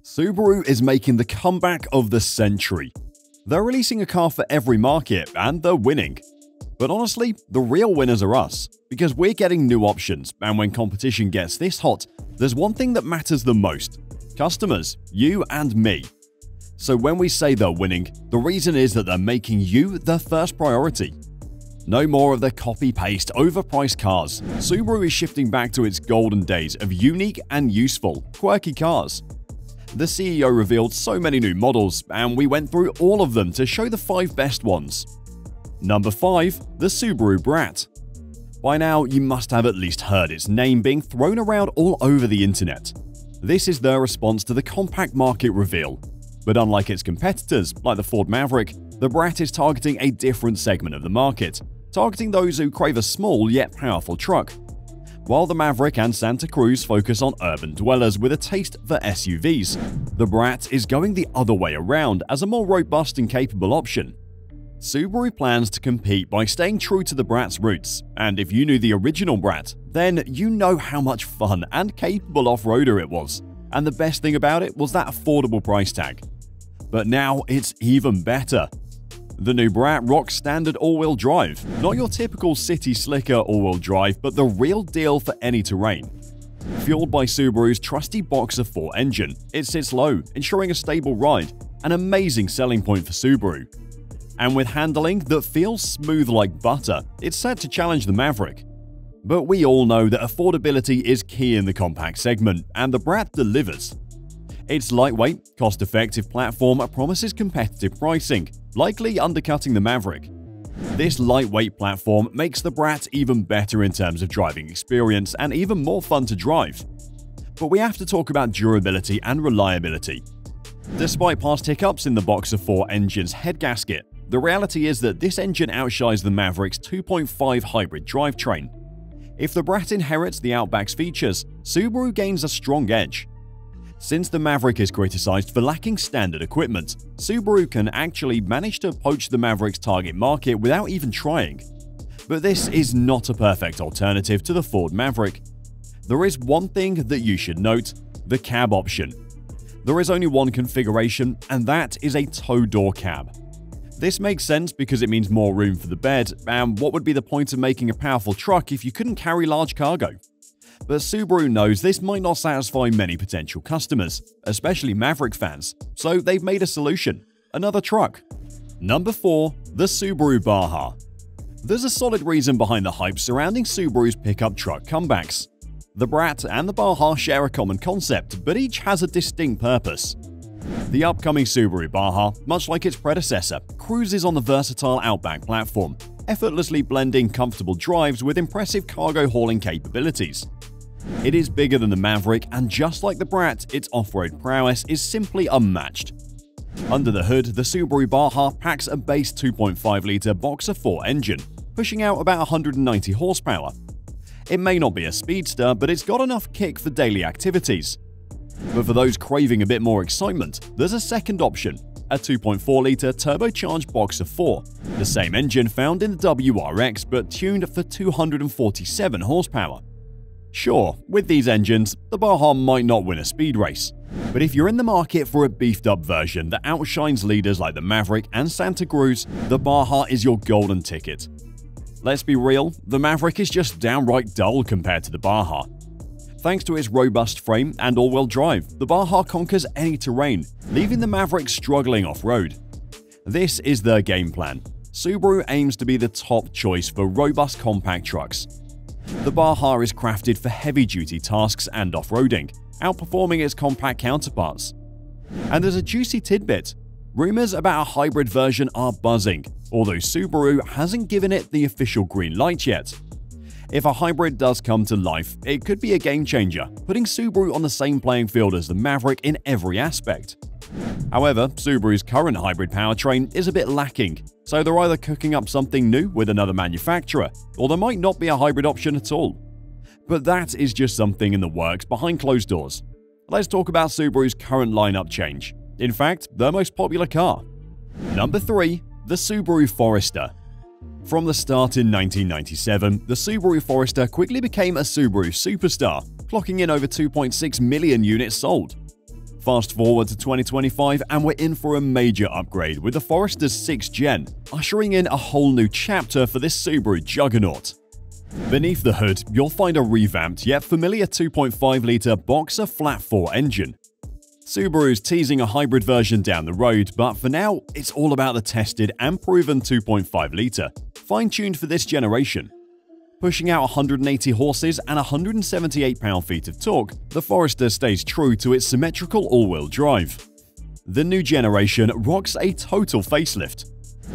Subaru is making the comeback of the century. They're releasing a car for every market, and they're winning. But honestly, the real winners are us, because we're getting new options, and when competition gets this hot, there's one thing that matters the most: customers, you and me. So when we say they're winning, the reason is that they're making you their first priority. No more of the copy-paste, overpriced cars. Subaru is shifting back to its golden days of unique and useful, quirky cars. The CEO revealed so many new models, and we went through all of them to show the 5 best ones. Number 5. The Subaru Brat. By now, you must have at least heard its name being thrown around all over the internet. This is their response to the compact market reveal. But unlike its competitors, like the Ford Maverick, the Brat is targeting a different segment of the market, targeting those who crave a small yet powerful truck. While the Maverick and Santa Cruz focus on urban dwellers with a taste for SUVs, the Brat is going the other way around as a more robust and capable option. Subaru plans to compete by staying true to the Brat's roots, and if you knew the original Brat, then you know how much fun and capable off-roader it was. And the best thing about it was that affordable price tag. But now it's even better. The new Brat rocks standard all-wheel drive, not your typical city slicker all-wheel drive, but the real deal for any terrain. Fueled by Subaru's trusty Boxer 4 engine, it sits low, ensuring a stable ride, an amazing selling point for Subaru. And with handling that feels smooth like butter, it's set to challenge the Maverick. But we all know that affordability is key in the compact segment, and the Brat delivers. Its lightweight, cost-effective platform promises competitive pricing, likely undercutting the Maverick. This lightweight platform makes the Brat even better in terms of driving experience and even more fun to drive. But we have to talk about durability and reliability. Despite past hiccups in the Boxer 4 engine's head gasket, the reality is that this engine outshines the Maverick's 2.5 hybrid drivetrain. If the Brat inherits the Outback's features, Subaru gains a strong edge. Since the Maverick is criticized for lacking standard equipment, Subaru can actually manage to poach the Maverick's target market without even trying. But this is not a perfect alternative to the Ford Maverick. There is one thing that you should note: the cab option. There is only one configuration, and that is a tow door cab. This makes sense because it means more room for the bed, and what would be the point of making a powerful truck if you couldn't carry large cargo? But Subaru knows this might not satisfy many potential customers, especially Maverick fans, so they've made a solution: another truck. Number 4. The Subaru Bara. There's a solid reason behind the hype surrounding Subaru's pickup truck comebacks. The Brat and the Bara share a common concept, but each has a distinct purpose. The upcoming Subaru Bara, much like its predecessor, cruises on the versatile Outback platform, effortlessly blending comfortable drives with impressive cargo hauling capabilities. It is bigger than the Maverick, and just like the Brat, its off-road prowess is simply unmatched. Under the hood, the Subaru Bara packs a base 2.5-litre Boxer 4 engine, pushing out about 190 horsepower. It may not be a speedster, but it's got enough kick for daily activities. But for those craving a bit more excitement, there's a second option: a 2.4-litre turbocharged Boxer 4, the same engine found in the WRX but tuned for 247 horsepower. Sure, with these engines, the Bara might not win a speed race, but if you're in the market for a beefed-up version that outshines leaders like the Maverick and Santa Cruz, the Bara is your golden ticket. Let's be real, the Maverick is just downright dull compared to the Bara. Thanks to its robust frame and all-wheel drive, the Bara conquers any terrain, leaving the Maverick struggling off-road. This is their game plan. Subaru aims to be the top choice for robust compact trucks. The Bara is crafted for heavy-duty tasks and off-roading, outperforming its compact counterparts. And there's a juicy tidbit: rumors about a hybrid version are buzzing, although Subaru hasn't given it the official green light yet. If a hybrid does come to life, it could be a game-changer, putting Subaru on the same playing field as the Maverick in every aspect. However, Subaru's current hybrid powertrain is a bit lacking, so they're either cooking up something new with another manufacturer, or there might not be a hybrid option at all. But that is just something in the works behind closed doors. Let's talk about Subaru's current lineup change. In fact, their most popular car. Number 3. The Subaru Forester. From the start in 1997, the Subaru Forester quickly became a Subaru superstar, clocking in over 2.6 million units sold. Fast forward to 2025 and we're in for a major upgrade with the Forester's 6th gen, ushering in a whole new chapter for this Subaru juggernaut. Beneath the hood, you'll find a revamped yet familiar 2.5-litre boxer flat-4 engine. Subaru's teasing a hybrid version down the road, but for now, it's all about the tested and proven 2.5-litre, fine-tuned for this generation. Pushing out 180 horses and 178 pound-feet of torque, the Forester stays true to its symmetrical all-wheel drive. The new generation rocks a total facelift.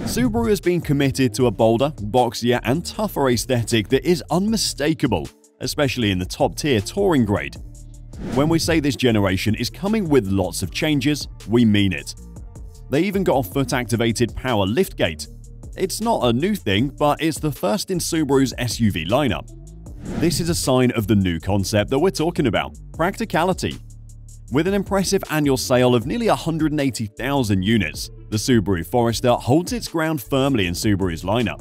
Subaru has been committed to a bolder, boxier, and tougher aesthetic that is unmistakable, especially in the top-tier touring grade. When we say this generation is coming with lots of changes, we mean it. They even got a foot-activated power liftgate. It's not a new thing, but it's the first in Subaru's SUV lineup. This is a sign of the new concept that we're talking about: practicality. With an impressive annual sale of nearly 180,000 units, the Subaru Forester holds its ground firmly in Subaru's lineup.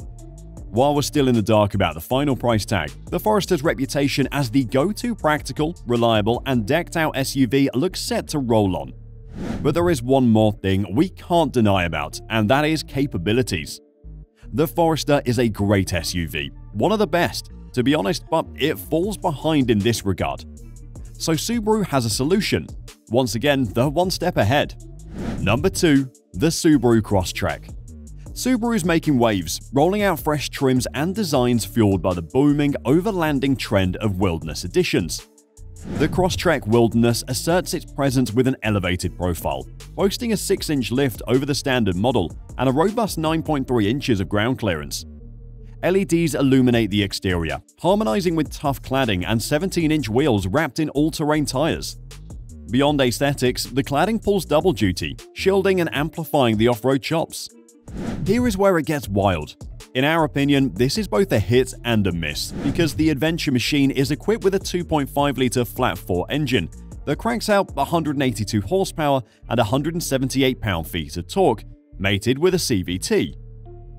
While we're still in the dark about the final price tag, the Forester's reputation as the go-to practical, reliable, and decked-out SUV looks set to roll on. But there is one more thing we can't deny about, and that is capabilities. The Forester is a great SUV, one of the best, to be honest, but it falls behind in this regard. So Subaru has a solution. Once again, they're one step ahead. Number 2. The Subaru Crosstrek. Subaru's making waves, rolling out fresh trims and designs fueled by the booming, overlanding trend of wilderness editions. The Crosstrek Wilderness asserts its presence with an elevated profile, boasting a 6-inch lift over the standard model and a robust 9.3 inches of ground clearance. LEDs illuminate the exterior, harmonizing with tough cladding and 17-inch wheels wrapped in all-terrain tires. Beyond aesthetics, the cladding pulls double duty, shielding and amplifying the off-road chops. Here is where it gets wild. In our opinion, this is both a hit and a miss, because the adventure machine is equipped with a 2.5-litre flat-4 engine that cranks out 182 horsepower and 178 pound-feet of torque, mated with a CVT.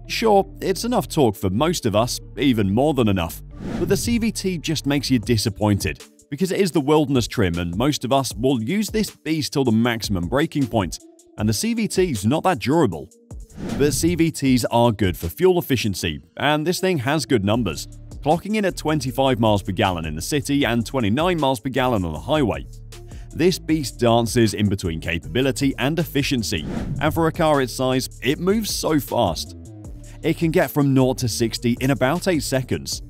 Sure, it's enough torque for most of us, even more than enough, but the CVT just makes you disappointed, because it is the wilderness trim and most of us will use this beast till the maximum breaking point, and the CVT's not that durable. But CVTs are good for fuel efficiency, and this thing has good numbers, clocking in at 25 miles per gallon in the city and 29 miles per gallon on the highway. This beast dances in between capability and efficiency, and for a car its size, it moves so fast. It can get from 0 to 60 in about 8 seconds.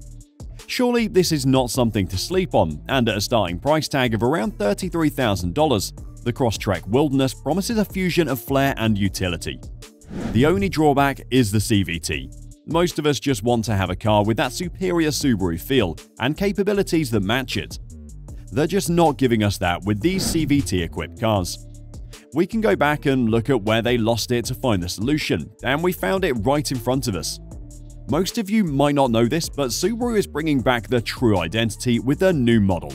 Surely this is not something to sleep on, and at a starting price tag of around $33,000, the Crosstrek Wilderness promises a fusion of flair and utility. The only drawback is the CVT. Most of us just want to have a car with that superior Subaru feel and capabilities that match it. They're just not giving us that with these CVT-equipped cars. We can go back and look at where they lost it to find the solution, and we found it right in front of us. Most of you might not know this, but Subaru is bringing back their true identity with their new model.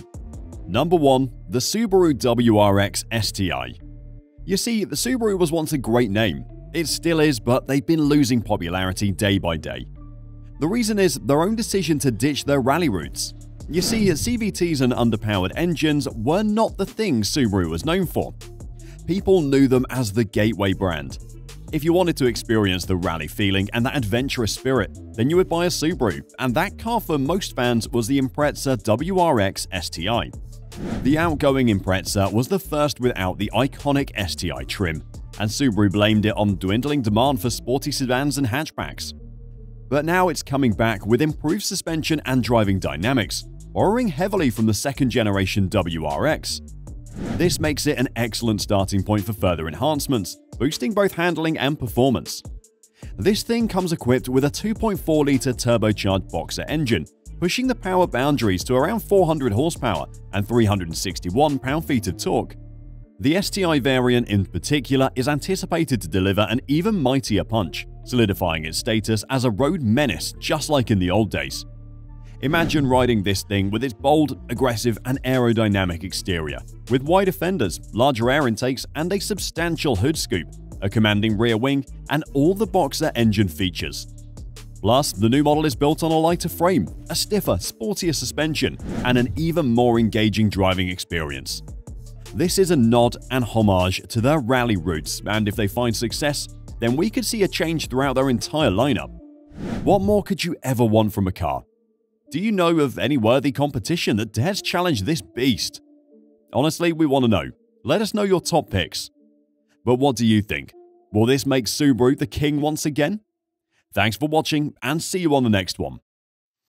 Number 1. The Subaru WRX STI. You see, the Subaru was once a great name. It still is, but they've been losing popularity day by day. The reason is their own decision to ditch their rally roots. You see, CVTs and underpowered engines were not the thing Subaru was known for. People knew them as the gateway brand. If you wanted to experience the rally feeling and that adventurous spirit, then you would buy a Subaru, and that car for most fans was the Impreza WRX STI. The outgoing Impreza was the first without the iconic STI trim, and Subaru blamed it on dwindling demand for sporty sedans and hatchbacks. But now it's coming back with improved suspension and driving dynamics, borrowing heavily from the second-generation WRX. This makes it an excellent starting point for further enhancements, boosting both handling and performance. This thing comes equipped with a 2.4-litre turbocharged boxer engine, pushing the power boundaries to around 400 horsepower and 361 pound-feet of torque. The STI variant in particular is anticipated to deliver an even mightier punch, solidifying its status as a road menace just like in the old days. Imagine riding this thing with its bold, aggressive, and aerodynamic exterior, with wider fenders, larger air intakes, and a substantial hood scoop, a commanding rear wing, and all the boxer engine features. Plus, the new model is built on a lighter frame, a stiffer, sportier suspension, and an even more engaging driving experience. This is a nod and homage to their rally roots, and if they find success, then we could see a change throughout their entire lineup. What more could you ever want from a car? Do you know of any worthy competition that dares challenge this beast? Honestly, we want to know. Let us know your top picks. But what do you think? Will this make Subaru the king once again? Thanks for watching, and see you on the next one.